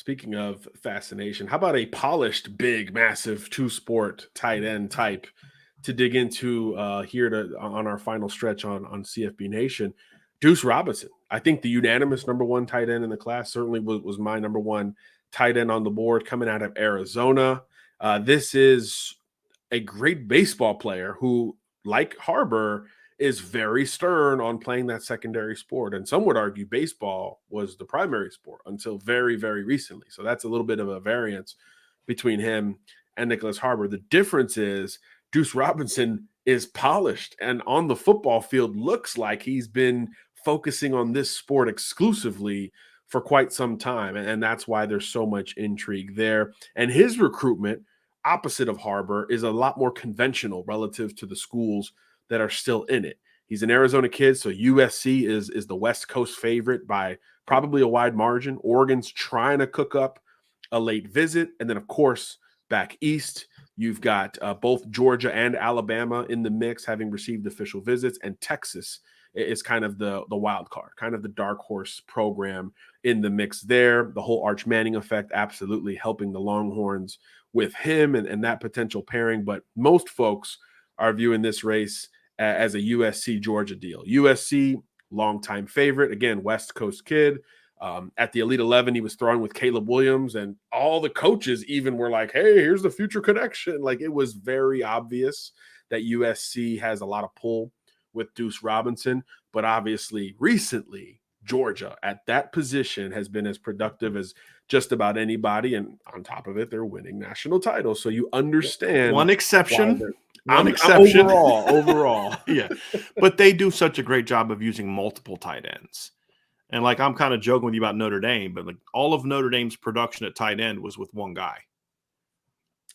speaking of fascination, how about a polished, big, massive two-sport tight end type to dig into here on our final stretch on CFB Nation? Duce Robinson. I think the unanimous number one tight end in the class certainly was my number one tight end on the board coming out of Arizona. This is a great baseball player who, like Harbor, is very stern on playing that secondary sport. And some would argue baseball was the primary sport until very, very recently. So that's a little bit of a variance between him and Nicholas Harbor. The difference is Duce Robinson is polished and on the football field looks like he's been focusing on this sport exclusively for quite some time. And that's why there's so much intrigue there. And his recruitment, opposite of Harbor, is a lot more conventional relative to the schools that are still in it. He's an Arizona kid, so USC is the West Coast favorite by probably a wide margin. Oregon's trying to cook up a late visit. And then, of course, back east, you've got both Georgia and Alabama in the mix, having received official visits, and Texas is kind of the wild card, kind of the dark horse program in the mix there. The whole Arch Manning effect absolutely helping the Longhorns with him and that potential pairing. But most folks are viewing this race as a USC Georgia deal. USC, longtime favorite, again, West Coast kid. At the Elite 11, he was throwing with Caleb Williams, and all the coaches even were like, hey, here's the future connection. Like, it was very obvious that USC has a lot of pull with Duce Robinson, but obviously recently Georgia at that position has been as productive as just about anybody, and on top of it, they're winning national titles. So you understand one exception. Overall. Yeah. But they do such a great job of using multiple tight ends. And like, I'm kind of joking with you about Notre Dame, but like all of Notre Dame's production at tight end was with one guy.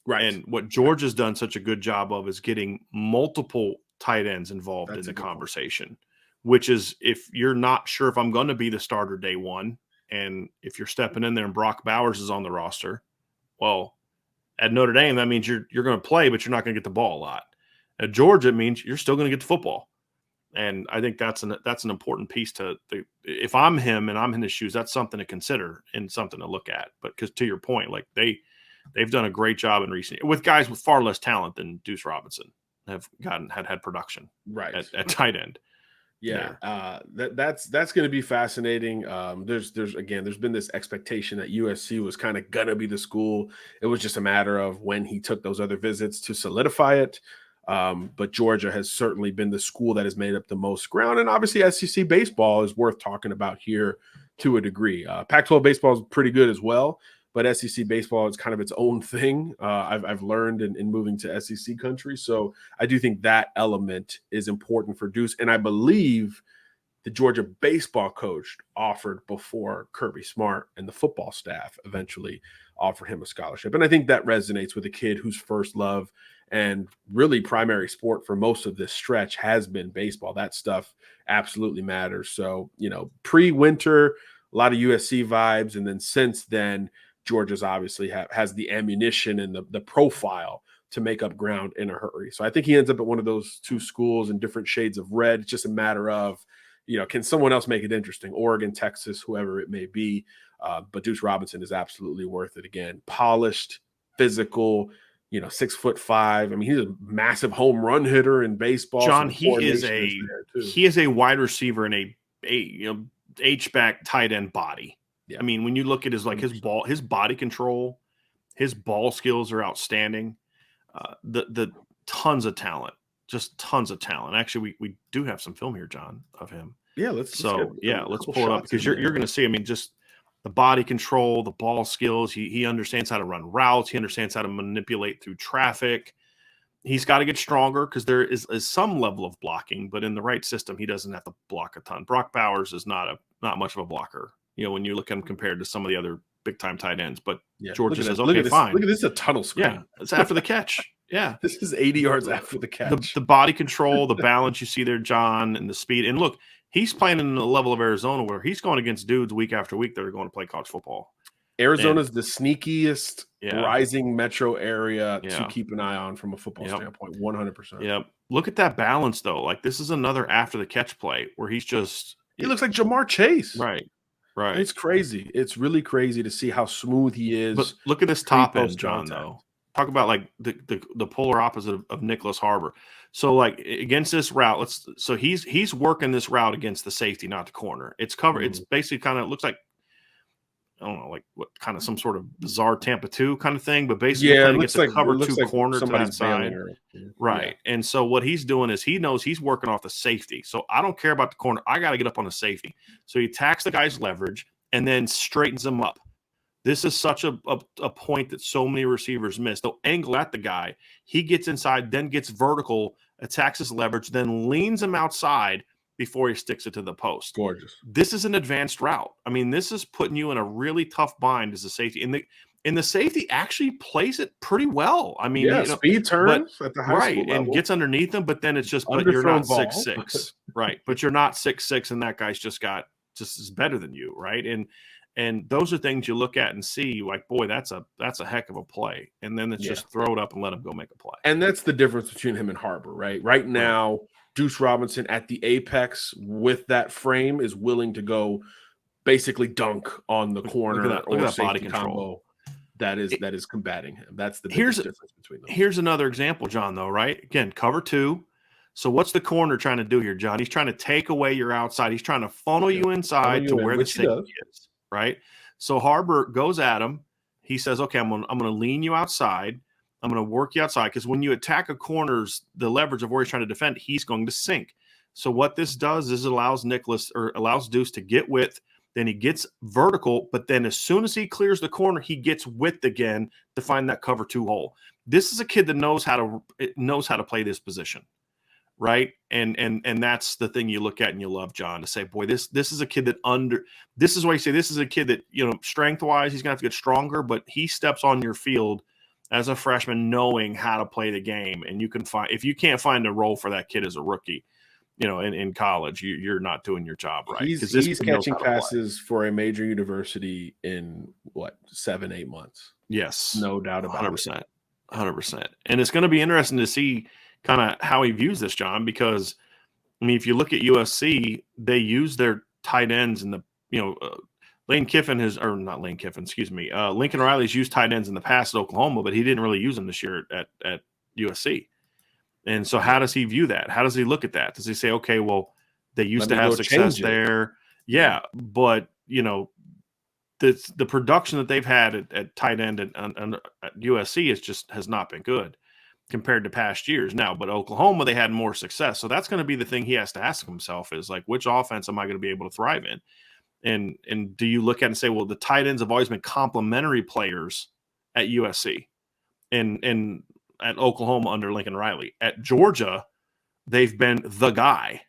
Right. And what Georgia's done such a good job of is getting multiple tight ends involved in the conversation, which is, if you're not sure if I'm going to be the starter day one, and if you're stepping in there and Brock Bowers is on the roster, well, at Notre Dame, that means you're going to play, but you're not going to get the ball a lot. At Georgia, it means you're still going to get the football. And I think that's an important piece if I'm him and I'm in his shoes, that's something to consider and something to look at. But because to your point, like they've done a great job in recent with guys with far less talent than Duce Robinson have had production at tight end. Yeah, that's going to be fascinating. There's been this expectation that USC was kind of gonna be the school. It was just a matter of when he took those other visits to solidify it. But Georgia has certainly been the school that has made up the most ground, and obviously SEC baseball is worth talking about here to a degree. Pac-12 baseball is pretty good as well, but SEC baseball is kind of its own thing. I've learned in moving to SEC country. So I do think that element is important for Duce. And I believe the Georgia baseball coach offered before Kirby Smart and the football staff eventually offered him a scholarship. And I think that resonates with a kid whose first love and really primary sport for most of this stretch has been baseball. That stuff absolutely matters. So, pre-winter, a lot of USC vibes. And then since then, Georgia's obviously has the ammunition and the profile to make up ground in a hurry. So I think he ends up at one of those two schools in different shades of red. It's just a matter of, can someone else make it interesting? Oregon, Texas, whoever it may be. But Duce Robinson is absolutely worth it. Again, polished, physical, 6'5". I mean, he's a massive home run hitter in baseball. John, he is a wide receiver in a H-back tight end body. Yeah. I mean, when you look at his body control, his ball skills are outstanding. The tons of talent, just tons of talent. Actually, we do have some film here, John, of him. Yeah, let's pull it up because you're going to see. I mean, just the body control, the ball skills. He understands how to run routes. He understands how to manipulate through traffic. He's got to get stronger because there is some level of blocking, but in the right system, he doesn't have to block a ton. Brock Bowers is not much of a blocker. When you look at him compared to some of the other big time tight ends, but Georgia says, okay, fine. Look at this, a tunnel screen. Yeah, it's after the catch. Yeah. This is 80 yards after the catch. The body control, the balance you see there, John, and the speed. And look, he's playing in the level of Arizona where he's going against dudes week after week that are going to play college football. Arizona's the sneakiest rising metro area to keep an eye on from a football standpoint, 100%. Yep. Look at that balance, though. Like, this is another after the catch play where he looks like Jamar Chase. Right. Right. It's crazy. It's really crazy to see how smooth he But is look at this top end, pre-post John, contact. though. Talk about like the polar opposite of Nicholas Harbor. So like against this route, so he's working this route against the safety, not the corner. It's cover. It's Mhm. basically kind of looks like, I don't know, like what kind of some sort of bizarre Tampa 2 kind of thing, but basically Yeah, playing against a it cover looks 2 like corner to somebody's that bailing side. her. Yeah. Right. And so what he's doing is he knows he's working off the safety. So I don't care about the corner. I got to get up on the safety. So he attacks the guy's leverage and then straightens him up. This is such a point that so many receivers miss. They'll angle at the guy. He gets inside, then gets vertical, attacks his leverage, then leans him outside before he sticks it to the post. Gorgeous. This is an advanced route. I mean, this is putting you in a really tough bind as a safety. And the safety actually plays it pretty well. I mean, Yeah, speed but turns at the high right, school and level. gets underneath them, but then it's just, but you're Underthrown not ball. 6'6". Right. But you're not 6'6", and that guy's just is better than you, right? And those are things you look at and see, like, boy, that's a heck of a play. And then it's just throw it up and let him go make a play. And that's the difference between him and Harbor, right? Right now, Duce Robinson at the apex with that frame is willing to go basically dunk on the corner Look or at that safety body control. combo that is combating him. That's the Here's biggest difference between them. Here's another example, John, though, right? Again, cover 2. So what's the corner trying to do here, John? He's trying to take away your outside. He's trying to funnel you inside to where the safety is, right? So Harbor goes at him. He says, okay, I'm gonna lean you outside. I'm gonna work you outside, because when you attack a corner's the leverage of where he's trying to defend, he's going to sink. So what this does is it allows Duce to get width. Then he gets vertical, but then as soon as he clears the corner, he gets width again to find that cover 2 hole. This is a kid that knows how to play this position, right? And that's the thing you look at and you love, John, to say, boy, this is a kid this is why you say this is a kid that, strength wise, he's gonna have to get stronger, but he steps on your field as a freshman knowing how to play the game. And if you can't find a role for that kid as a rookie, in college, you're not doing your job right. He's catching passes for a major university in 7-8 months. Yes, no doubt about 100%, 100%. And it's going to be interesting to see kind of how he views this, John, because I mean, if you look at USC, they use their tight ends in the Lincoln Riley's used tight ends in the past at Oklahoma, but he didn't really use them this year at USC. And so how does he view that? How does he look at that? Does he say, okay, well, they used to have success there. Yeah. But, the production that they've had at tight end at USC has not been good compared to past years. Now, but Oklahoma, they had more success. So that's going to be the thing he has to ask himself is like, which offense am I going to be able to thrive in? And do you look at it and say, well, the tight ends have always been complementary players at USC and at Oklahoma under Lincoln Riley. At Georgia, they've been the guy.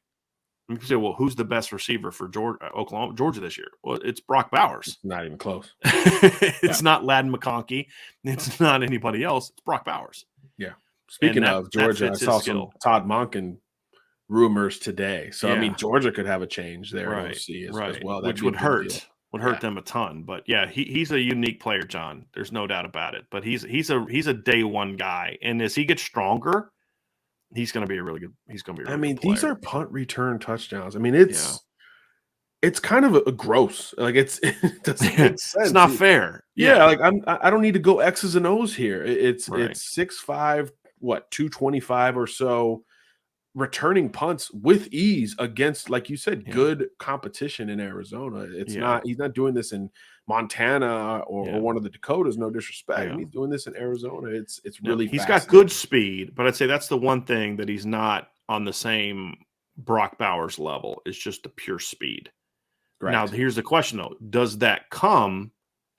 You can say, well, who's the best receiver for Georgia this year? Well, it's Brock Bowers. It's not even close. It's not Ladin McConkey. It's not anybody else. It's Brock Bowers. Yeah. Speaking of Georgia, I saw some Todd Monken rumors today. So, I mean, Georgia could have a change there at OC as well. Which would hurt. Would hurt them a ton, but yeah, he's a unique player, John. There's no doubt about it. But he's a day one guy, and as he gets stronger, he's going to be a really good. He's going to be. These are punt return touchdowns. I mean, it's kind of a gross. Like it doesn't make sense. It's not fair. Yeah, like I don't need to go X's and O's here. It's 6'5", 225 or so. Returning punts with ease against, like you said, good competition in Arizona. He's not doing this in Montana or one of the Dakotas, no disrespect. He's doing this in Arizona. It's really he's got good speed, but I'd say that's the one thing that he's not on the same Brock Bowers level. It's just the pure speed. Right. Now, here's the question though. Does that come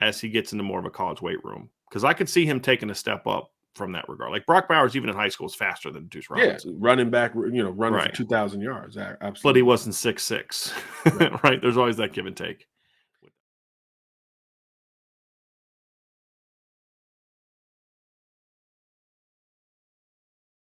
as he gets into more of a college weight room? Because I could see him taking a step up from that regard. Like Brock Bowers, even in high school, is faster than Duce Robinson. Yeah, running back, running for 2,000 yards. Absolutely. But he wasn't 6'6". Right. There's always that give and take.